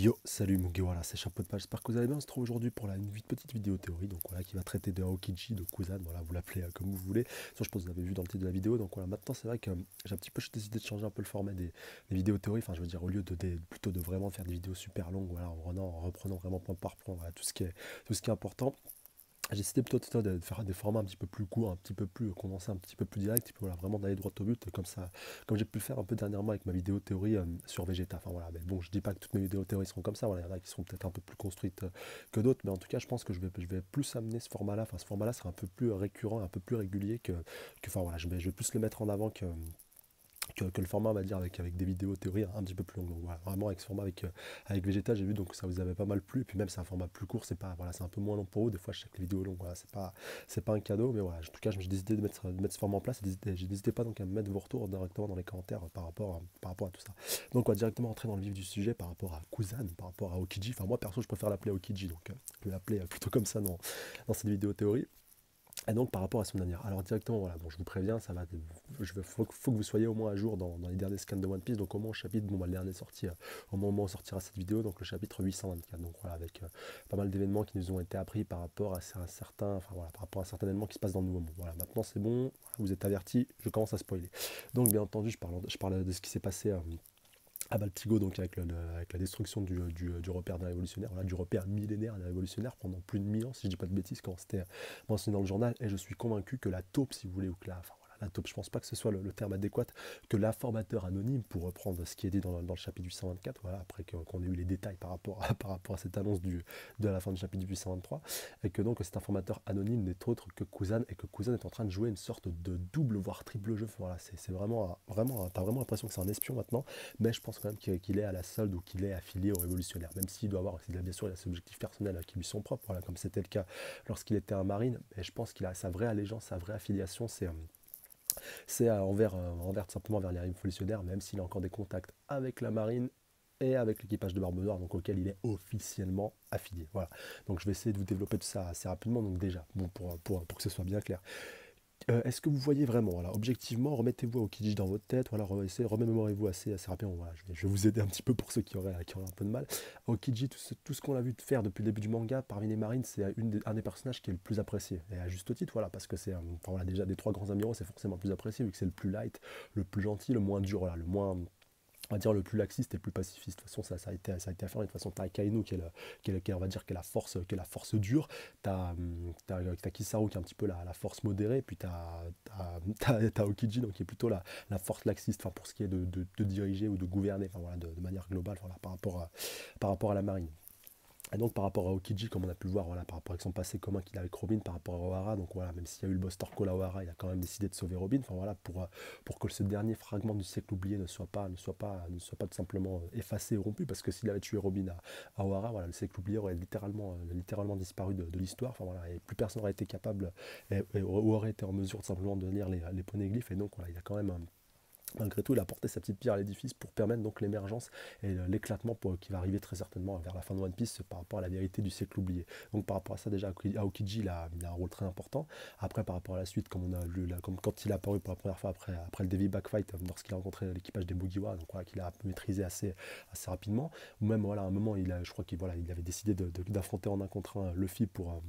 Yo, salut mon gars, voilà, c'est Chapeau de Page, j'espère que vous allez bien. On se retrouve aujourd'hui pour une petite vidéo théorie, donc voilà, qui va traiter de Aokiji, de Kuzan, voilà, vous l'appelez comme vous voulez. Ça, je pense que vous avez vu dans le titre de la vidéo, donc voilà, maintenant c'est vrai que j'ai un petit peu décidé de changer un peu le format des vidéos théorie, enfin je veux dire, au lieu plutôt de vraiment faire des vidéos super longues, voilà, en reprenant vraiment point par point, voilà, tout ce qui est important. J'ai décidé plutôt de faire des formats un petit peu plus courts, un petit peu plus condensés, un petit peu plus direct, et puis voilà, vraiment d'aller droit au but, comme ça, comme j'ai pu le faire un peu dernièrement avec ma vidéo théorie sur Vegeta. Enfin voilà, mais bon, je dis pas que toutes mes vidéos théorie seront comme ça, voilà, il y en a qui seront peut-être un peu plus construites que d'autres, mais en tout cas, je pense que je vais plus amener ce format-là, enfin ce format-là sera un peu plus récurrent, un peu plus régulier enfin voilà, je vais plus le mettre en avant que le format, on va dire, avec des vidéos théorie un petit peu plus longues. Donc voilà, vraiment avec ce format avec Vegeta, j'ai vu donc ça vous avait pas mal plu. Et puis même c'est un format plus court, c'est pas voilà, c'est un peu moins long pour vous. Des fois, je sais que les vidéos longues, voilà, c'est pas un cadeau, mais voilà. En tout cas, j'ai décidé de mettre ce format en place. N'hésitez pas donc à me mettre vos retours directement dans les commentaires par rapport à tout ça. Donc on va directement entrer dans le vif du sujet par rapport à Kuzan, par rapport à Aokiji. Enfin moi perso, je préfère l'appeler Aokiji, donc je vais l'appeler plutôt comme ça dans cette vidéo théorie. Et donc par rapport à son dernière. Alors directement, voilà, bon, je vous préviens, ça va. Faut que vous soyez au moins à jour dans les derniers scans de One Piece. Donc au moins au chapitre, bon, bah, le dernier sorti, au moment où on sortira cette vidéo, donc le chapitre 824. Donc voilà, avec pas mal d'événements qui nous ont été appris par rapport à un certain, enfin voilà, par rapport à certains événements qui se passent dans le nouveau monde. Voilà, maintenant c'est bon, voilà, vous êtes avertis, je commence à spoiler. Donc bien entendu, je parle de ce qui s'est passé. À Baltigo, donc avec la destruction du repère d'un révolutionnaire, voilà, du repère millénaire d'un révolutionnaire pendant plus de 1000 ans, si je dis pas de bêtises, quand c'était mentionné dans le journal, et je suis convaincu que la taupe, si vous voulez, ou que enfin, voilà, la taupe, je pense pas que ce soit le terme adéquat, que l'informateur anonyme, pour reprendre ce qui est dit dans le chapitre 824, voilà, après qu'on ait eu les détails par rapport à cette annonce de la fin du chapitre 823, et que donc cet informateur anonyme n'est autre que Kuzan, et que Kuzan est en train de jouer une sorte de double, voire triple jeu. Voilà, c'est vraiment, t'as vraiment l'impression que c'est un espion maintenant, mais je pense quand même qu'il est à la solde ou qu'il est affilié aux révolutionnaires, même s'il doit avoir, bien sûr, il a ses objectifs personnels qui lui sont propres, voilà, comme c'était le cas lorsqu'il était un marine, mais je pense qu'il a sa vraie allégeance, sa vraie affiliation, c'est envers tout simplement vers les révolutionnaires, même s'il a encore des contacts avec la marine et avec l'équipage de Barbe Noire, donc auquel il est officiellement affilié. Voilà. Donc je vais essayer de vous développer tout ça assez rapidement, donc déjà, bon, pour que ce soit bien clair. Est-ce que vous voyez vraiment, voilà, objectivement, remettez-vous à Aokiji dans votre tête, voilà, remémorez-vous assez rapidement, voilà, je vais vous aider un petit peu pour ceux qui auraient un peu de mal. Aokiji, tout ce qu'on a vu faire depuis le début du manga, parmi les marines, c'est un des personnages qui est le plus apprécié, et à juste titre, voilà, parce que enfin, voilà, déjà des trois grands amiraux, c'est forcément le plus apprécié, vu que c'est le plus light, le plus gentil, le moins dur, voilà, le moins, on va dire, le plus laxiste et le plus pacifiste. De toute façon, ça a été affirmé. De toute façon, t'as Akainu on va dire, qui est la force dure. T'as Kizaru qui est un petit peu la force modérée. Puis t'as Aokiji, donc qui est plutôt la force laxiste, enfin, pour ce qui est de diriger ou de gouverner, enfin, voilà, de manière globale, voilà, par rapport à la marine. Et donc par rapport à Aokiji, comme on a pu le voir, voilà, par rapport à son passé commun qu'il a avec Robin, par rapport à Ohara, donc voilà, même s'il y a eu le boss Torko à Ohara, il a quand même décidé de sauver Robin, enfin voilà, pour que ce dernier fragment du siècle oublié ne soit pas tout simplement effacé ou rompu, parce que s'il avait tué Robin à Ohara, voilà, le siècle oublié aurait littéralement disparu de l'histoire, enfin voilà, et plus personne n'aurait été capable, ou aurait été en mesure tout simplement de lire les poneglyphes, et donc voilà, il a quand même malgré tout, il a apporté sa petite pierre à l'édifice pour permettre donc l'émergence et l'éclatement qui va arriver très certainement vers la fin de One Piece par rapport à la vérité du siècle oublié. Donc par rapport à ça, déjà, Aokiji il a un rôle très important. Après, par rapport à la suite, comme on a lu, comme quand il est apparu pour la première fois après le Devi Backfight, lorsqu'il a rencontré l'équipage des Mugiwara, donc voilà, qu'il a maîtrisé assez rapidement, ou même voilà, à un moment, je crois qu'il voilà, il avait décidé d'affronter en un contre un Luffy pour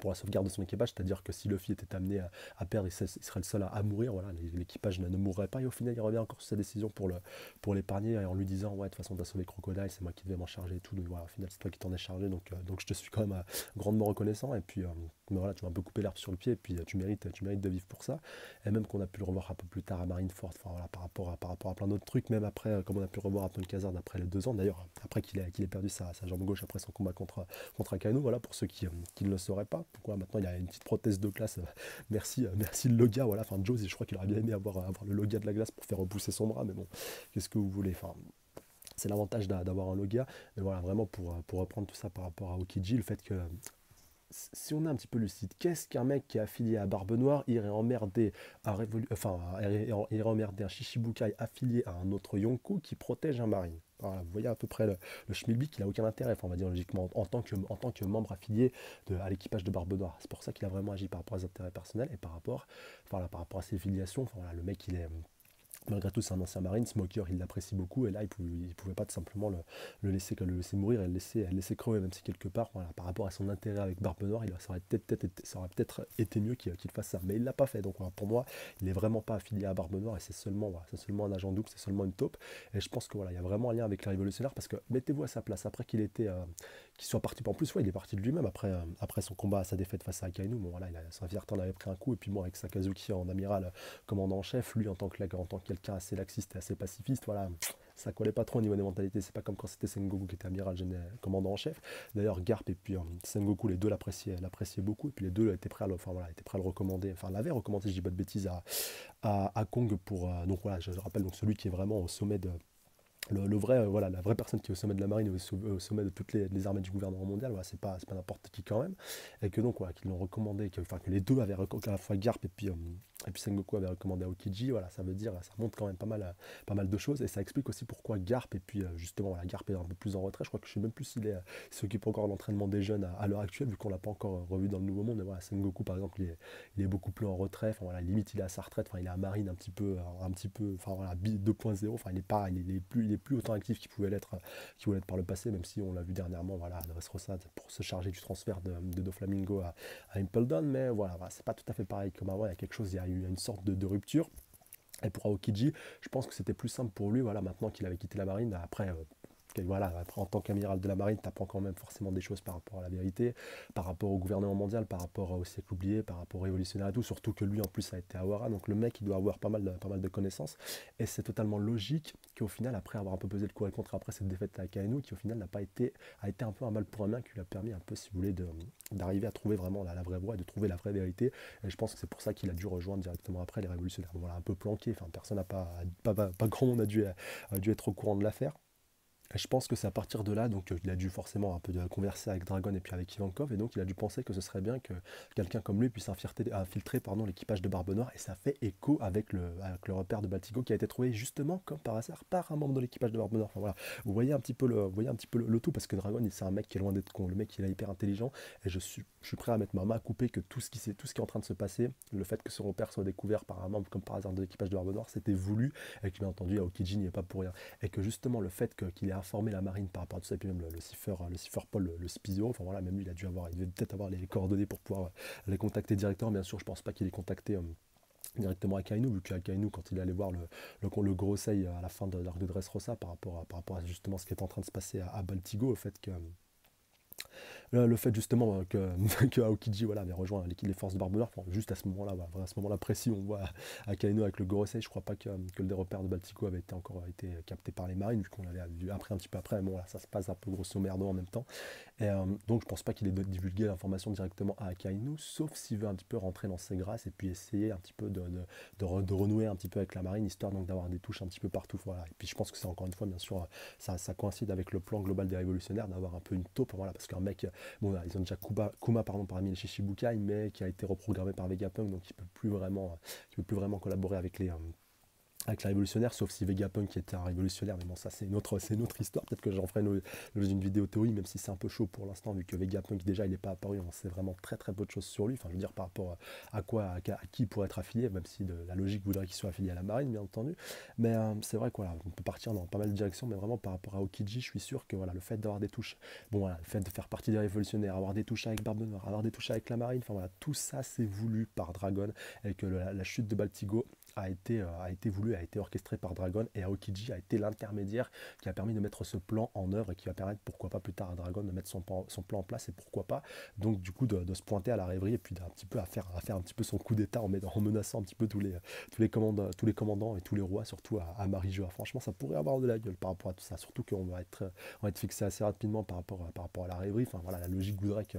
la sauvegarde de son équipage, c'est-à-dire que si Luffy était amené à perdre, il serait le seul à mourir, voilà, l'équipage ne mourrait pas, et au final il revient encore sur sa décision pour l'épargner, en lui disant ouais, de toute façon tu as sauvé Crocodile, c'est moi qui devais m'en charger et tout, donc voilà, au final c'est toi qui t'en es chargé, donc je te suis quand même grandement reconnaissant, et puis mais voilà, tu m'as un peu coupé l'herbe sur le pied, et puis tu mérites de vivre pour ça, et même qu'on a pu le revoir un peu plus tard à Marineford, enfin voilà, par rapport à plein d'autres trucs, même après, comme on a pu le revoir à Punk Hazard après les 2 ans, d'ailleurs, après qu'il ait perdu sa jambe gauche après son combat contre Akainu, voilà, pour ceux qui ne le sauraient pas. Donc, voilà, maintenant il y a une petite prothèse de glace, merci le Logia, voilà, enfin Joe, je crois qu'il aurait bien aimé avoir le Logia de la glace pour faire repousser son bras, mais bon, qu'est-ce que vous voulez, enfin, c'est l'avantage d'avoir un Logia, mais voilà, vraiment pour reprendre tout ça par rapport à Okiji, le fait que si on est un petit peu lucide, qu'est-ce qu'un mec qui est affilié à Barbe Noire irait emmerder irait emmerder un Shishibukai affilié à un autre Yonko qui protège un marine? Voilà, vous voyez à peu près le schmilblick, il n'a aucun intérêt, enfin, on va dire logiquement, en tant que membre affilié à l'équipage de Barbe Noire. C'est pour ça qu'il a vraiment agi par rapport à ses intérêts personnels et par rapport à ses filiations. Enfin, voilà, le mec, il est Malgré tout, c'est un ancien marine, Smoker, il l'apprécie beaucoup, et là, il pouvait pas tout simplement le laisser mourir et le laisser crever, même si quelque part, voilà, par rapport à son intérêt avec Barbe Noire, ça aurait peut-être été mieux qu'il fasse ça. Mais il l'a pas fait, donc voilà, pour moi, il est vraiment pas affilié à Barbe Noire, et c'est seulement, voilà, c'est seulement un agent double, c'est seulement une taupe. Et je pense que voilà, il y a vraiment un lien avec les révolutionnaires, parce que mettez-vous à sa place, après qu'il soit parti, en plus, ouais, il est parti de lui-même après son combat, sa défaite face à Akainu, bon voilà, sa fierté en avait pris un coup, et puis moi, avec Sakazuki en amiral, commandant en chef, lui en tant que quelqu'un assez laxiste et assez pacifiste, voilà, ça collait pas trop au niveau des mentalités. C'est pas comme quand c'était Sengoku qui était amiral commandant en chef. D'ailleurs, Garp et puis Sengoku, les deux l'appréciaient beaucoup, et puis les deux étaient prêts étaient prêts à le recommander, enfin l'avaient recommandé, je dis pas de bêtises, à Kong pour, donc voilà, je rappelle, donc celui qui est vraiment au sommet de, vrai, voilà, la vraie personne qui est au sommet de la marine, au sommet de toutes les armées du gouvernement mondial, voilà, c'est pas n'importe qui quand même, et que donc voilà, qu'ils l'ont recommandé, que les deux avaient recommandé, à la fois Garp et puis Sengoku avait recommandé à Aokiji, voilà, ça veut dire, ça montre quand même pas mal de choses, et ça explique aussi pourquoi Garp, et puis justement, voilà, Garp est un peu plus en retrait, je crois que je sais même plus s'il s'occupe encore de l'entraînement des jeunes à l'heure actuelle, vu qu'on l'a pas encore revu dans le Nouveau Monde, mais voilà, Sengoku par exemple, il est beaucoup plus en retrait, enfin voilà, limite il est à sa retraite, enfin il est à marine un petit peu, enfin voilà, 2.0, enfin il est plus autant actif qu'il pouvait l'être par le passé, même si on l'a vu dernièrement, voilà, Dressrosa pour se charger du transfert de Doflamingo à Impeldown, mais voilà, c'est pas tout à fait pareil comme avant, il y a quelque chose, il y a eu une sorte de rupture. Et pour Aokiji, je pense que c'était plus simple pour lui, voilà, maintenant qu'il avait quitté la marine, après, voilà, après, en tant qu'amiral de la marine, tu apprends quand même forcément des choses par rapport à la vérité, par rapport au gouvernement mondial, par rapport au siècle oublié, par rapport aux révolutionnaires et tout, surtout que lui en plus a été à Wara, donc le mec il doit avoir pas mal de connaissances, et c'est totalement logique qu'au final, après avoir un peu pesé le pour et le contre après cette défaite à Kainu, qui au final a été un peu un mal pour un bien, qui lui a permis un peu, si vous voulez, d'arriver à trouver vraiment la vraie voie et de trouver la vraie vérité, et je pense que c'est pour ça qu'il a dû rejoindre directement après les révolutionnaires. Bon, voilà, un peu planqué, enfin personne n'a pas grand monde a dû être au courant de l'affaire. Et je pense que c'est à partir de là, donc il a dû forcément un peu converser avec Dragon et puis avec Ivankov, et donc il a dû penser que ce serait bien que quelqu'un comme lui puisse infiltrer l'équipage de Barbe Noire, et ça fait écho avec le repère de Baltigo qui a été trouvé justement comme par hasard par un membre de l'équipage de Barbe Noire. Enfin voilà, vous voyez un petit peu vous voyez un petit peu le tout, parce que Dragon c'est un mec qui est loin d'être con, le mec il est hyper intelligent, et je suis prêt à mettre ma main à couper que tout ce qui est en train de se passer, le fait que ce repère soit découvert par un membre comme par hasard de l'équipage de Barbe Noire, c'était voulu, et que bien entendu Aokiji n'y est pas pour rien, et que justement le fait qu'il ait informé la marine par rapport à tout ça, et puis même le cipher Paul, le Spizio, enfin voilà, même lui il devait peut-être avoir les coordonnées pour pouvoir les contacter directement. Bien sûr, je pense pas qu'il ait contacté directement à Kainu, vu qu'à Kainu, quand il allait voir le gros Sei à la fin de l'arc de Dressrosa par rapport à justement ce qui est en train de se passer à Baltigo, au fait que le fait justement que Aokiji voilà, avait rejoint les forces de Barbe Noire, enfin, juste à ce moment-là, voilà, à ce moment-là précis, on voit Akainu avec le Gorosei. Je crois pas que le repère de Baltico avait encore été capté par les marines, vu qu'on l'avait vu après un petit peu après, mais bon, voilà, ça se passe un peu grosso merdo en même temps. Et donc je pense pas qu'il ait divulgué l'information directement à Akainu, sauf s'il veut un petit peu rentrer dans ses grâces et puis essayer un petit peu de renouer un petit peu avec la marine, histoire donc d'avoir des touches un petit peu partout. Voilà. Et puis je pense que c'est encore une fois, bien sûr, ça coïncide avec le plan global des révolutionnaires d'avoir un peu une taupe, voilà, parce qu'un mec, bon, là, ils ont déjà Kuma pardon, parmi les Shishibukai, mais qui a été reprogrammé par Vegapunk, donc il peut plus vraiment collaborer avec les révolutionnaires, sauf si Vegapunk qui était un révolutionnaire, mais bon, ça c'est une autre histoire. Peut-être que j'en ferai une vidéo théorie, même si c'est un peu chaud pour l'instant, vu que Vegapunk déjà il n'est pas apparu, on sait vraiment très très peu de choses sur lui, enfin je veux dire par rapport à qui il pourrait être affilié, même si la logique voudrait qu'il soit affilié à la marine, bien entendu. Mais c'est vrai qu'on peut partir dans pas mal de directions, mais vraiment par rapport à Aokiji, je suis sûr que voilà, le fait d'avoir des touches, bon voilà, le fait de faire partie des révolutionnaires, avoir des touches avec Barbe Noire, avoir des touches avec la marine, enfin voilà, tout ça c'est voulu par Dragon, et que la chute de Baltigo a été voulu, a été orchestré par Dragon, et Aokiji a été l'intermédiaire qui a permis de mettre ce plan en œuvre et qui va permettre pourquoi pas plus tard à Dragon de mettre son plan en place, et pourquoi pas donc du coup de se pointer à la rêverie et puis d'un petit peu à faire un petit peu son coup d'état en menaçant un petit peu tous les commandants et tous les rois, surtout à Marijoa. Franchement ça pourrait avoir de la gueule par rapport à tout ça, surtout qu'on va être fixé assez rapidement par rapport à la rêverie. Enfin voilà, la logique voudrait que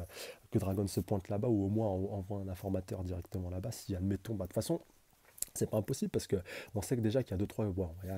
Dragon se pointe là-bas, ou au moins envoie un informateur directement là-bas, si admettons, de toute façon c'est pas impossible, parce que on sait que déjà qu'il y a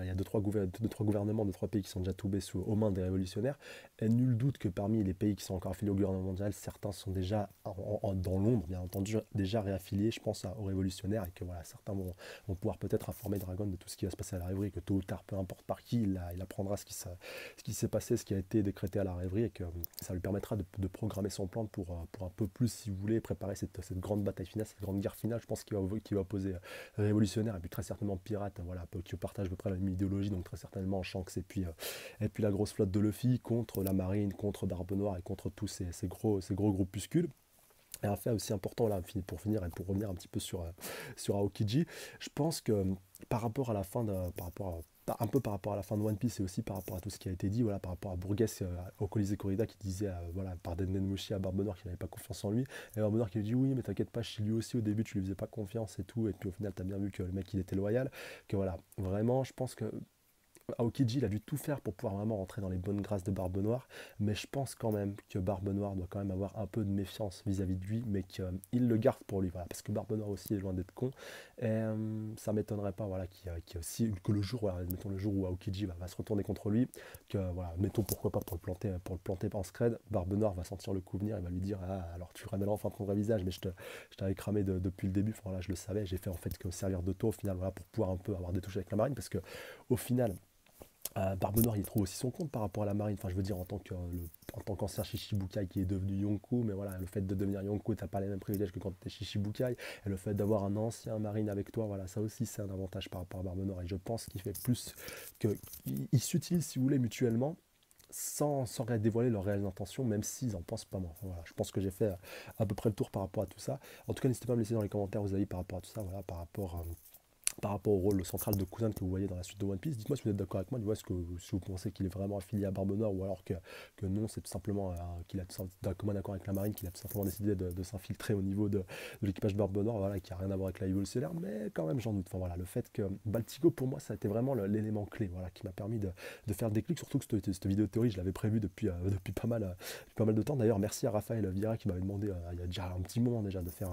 il y a deux, trois gouvernements, deux, trois pays qui sont déjà tombés aux mains des révolutionnaires, et nul doute que parmi les pays qui sont encore affiliés au gouvernement mondial, certains sont déjà dans l'ombre, bien entendu, déjà réaffiliés, je pense, aux révolutionnaires, et que voilà, certains vont pouvoir peut-être informer Dragon de tout ce qui va se passer à la rêverie, que tôt ou tard, peu importe par qui, il apprendra ce qui s'est passé, ce qui a été décrété à la rêverie, et que ça lui permettra de programmer son plan pour un peu plus, si vous voulez, préparer cette grande bataille finale, cette grande guerre finale, je pense, qui va opposer révolutionnaire révolutionnaire et puis très certainement pirate, voilà, qui partagent à peu près la même idéologie, donc très certainement Shanks et puis la grosse flotte de Luffy contre la marine, contre Barbe Noire et contre tous ces gros groupuscules. Et un fait aussi important là, pour finir et pour revenir un petit peu sur Aokiji, je pense que par rapport à la fin de, par rapport un peu par rapport à la fin de One Piece et aussi par rapport à tout ce qui a été dit, voilà, par rapport à Burgess au Colisée Corrida qui disait voilà, par Denden Mushi à Barbe Noire qu'il n'avait pas confiance en lui, et Barbe Noire qui lui dit oui mais t'inquiète pas, chez lui aussi au début tu lui faisais pas confiance et tout, et puis au final t'as bien vu que le mec il était loyal, que voilà, vraiment je pense que Aokiji, il a dû tout faire pour pouvoir vraiment rentrer dans les bonnes grâces de Barbe Noire, mais je pense quand même que Barbe Noire doit quand même avoir un peu de méfiance vis-à-vis de lui, mais qu'il le garde pour lui, voilà, parce que Barbe Noire aussi est loin d'être con, et ça m'étonnerait pas, voilà, aussi, que le jour, voilà, mettons le jour où Aokiji va se retourner contre lui, que voilà, mettons pourquoi pas pour le planter en scred, Barbe Noire va sentir le coup venir, il va lui dire ah alors tu révèles enfin ton vrai visage, mais je t'avais cramé depuis le début, enfin, voilà, je le savais, j'ai fait en fait que servir de taux au final, voilà, pour pouvoir un peu avoir des touches avec la marine, parce que au final Barbe Noire, il trouve aussi son compte par rapport à la marine. Enfin, je veux dire, en tant qu'ancien Shichibukai qui est devenu Yonko, mais voilà, le fait de devenir Yonko, t'as pas les mêmes privilèges que quand tu es Shichibukai. Et le fait d'avoir un ancien marine avec toi, voilà, ça aussi, c'est un avantage par rapport à Barbe Noire. Et je pense qu'il fait plus que. Ils s'utilisent, si vous voulez, mutuellement. Sans dévoiler leurs réelles intentions, même s'ils en pensent pas moins. Voilà, je pense que j'ai fait à peu près le tour par rapport à tout ça. En tout cas, n'hésitez pas à me laisser dans les commentaires vos avis par rapport à tout ça, voilà, par rapport au rôle central de Kuzan que vous voyez dans la suite de One Piece. Dites-moi si vous êtes d'accord avec moi, si vous pensez qu'il est vraiment affilié à Barbe Noire ou alors que non, c'est tout simplement qu'il a d'un commun accord avec la marine, qu'il a tout simplement décidé de s'infiltrer au niveau de l'équipage de Barbe Noire, voilà, qui n'a rien à voir avec la révolutionnaire, mais quand même j'en doute. Enfin, voilà, le fait que Baltigo, pour moi, ça a été vraiment l'élément clé, voilà, qui m'a permis de faire le déclic, surtout que cette vidéo théorie, je l'avais prévue depuis pas mal de temps. D'ailleurs, merci à Raphaël Vieira qui m'avait demandé il y a déjà un petit moment déjà de faire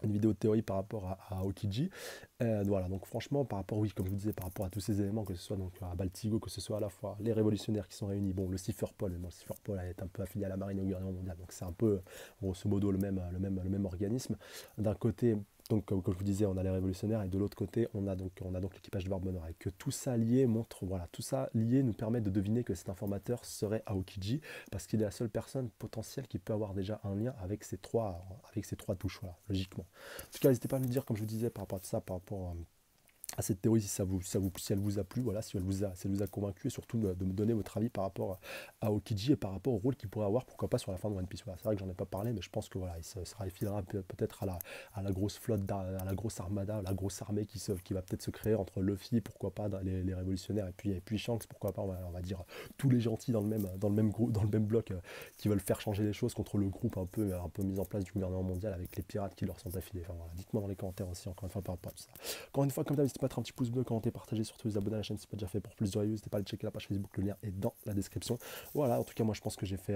une vidéo de théorie par rapport à Aokiji. Voilà, donc franchement, par rapport, oui, comme je vous disais, par rapport à tous ces éléments, que ce soit donc à Baltigo, que ce soit à la fois les révolutionnaires qui sont réunis, bon, le Cypherpol, mais bon, le Cypherpol est un peu affilié à la marine et au gouvernement mondial, donc c'est un peu, grosso modo, le même organisme. D'un côté, donc, comme je vous disais, on a les révolutionnaires et de l'autre côté, on a donc l'équipage de Barbe Noire. Et que tout ça lié montre, voilà, tout ça lié nous permet de deviner que cet informateur serait Aokiji, parce qu'il est la seule personne potentielle qui peut avoir déjà un lien avec ces trois touches, voilà, logiquement. En tout cas, n'hésitez pas à me dire, comme je vous disais, par rapport à ça, par rapport à cette théorie, si elle vous a plu, voilà, si elle vous a convaincu, et surtout de me donner votre avis par rapport à Aokiji et par rapport au rôle qu'il pourrait avoir, pourquoi pas sur la fin de One Piece. Voilà, c'est vrai que j'en ai pas parlé, mais je pense que voilà, il se réfilera peut-être à la grosse flotte, à la grosse armada, à la grosse armée qui va peut-être se créer entre Luffy, pourquoi pas, les révolutionnaires, et puis Shanks, pourquoi pas, on va dire tous les gentils dans le même groupe, dans le même bloc, qui veulent faire changer les choses contre le groupe un peu mis en place du gouvernement mondial avec les pirates qui leur sont affiliés. Enfin voilà, dites-moi dans les commentaires aussi, encore une fois, par rapport à tout ça. Encore une fois, comme d'habitude, mettre un petit pouce bleu, commenter, partager, surtout vous abonner à la chaîne si ce n'est pas déjà fait pour plus de reviews. N'hésitez pas à aller checker la page Facebook, le lien est dans la description. Voilà, en tout cas, moi je pense que j'ai fait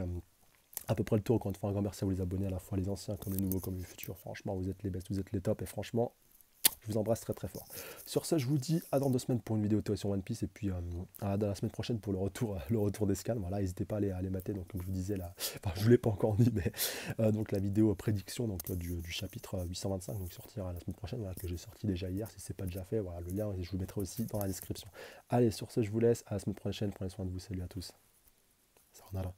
à peu près le tour. Encore une fois, un grand merci à vous les abonnés, à la fois les anciens comme les nouveaux, comme les futurs. Franchement, vous êtes les best, vous êtes les tops, et franchement, je vous embrasse très très fort. Sur ce, je vous dis à dans 2 semaines pour une vidéo théorie sur One Piece, et puis à la semaine prochaine pour le retour d'Escale. Voilà, n'hésitez pas à aller mater, donc comme je vous disais là, enfin je vous l'ai pas encore dit, mais donc la vidéo prédiction donc du chapitre 825, donc sortira la semaine prochaine, voilà, que j'ai sorti déjà hier, si c'est pas déjà fait, voilà, le lien je vous le mettrai aussi dans la description. Allez, sur ce, je vous laisse, à la semaine prochaine, prenez soin de vous, salut à tous. Sayonara.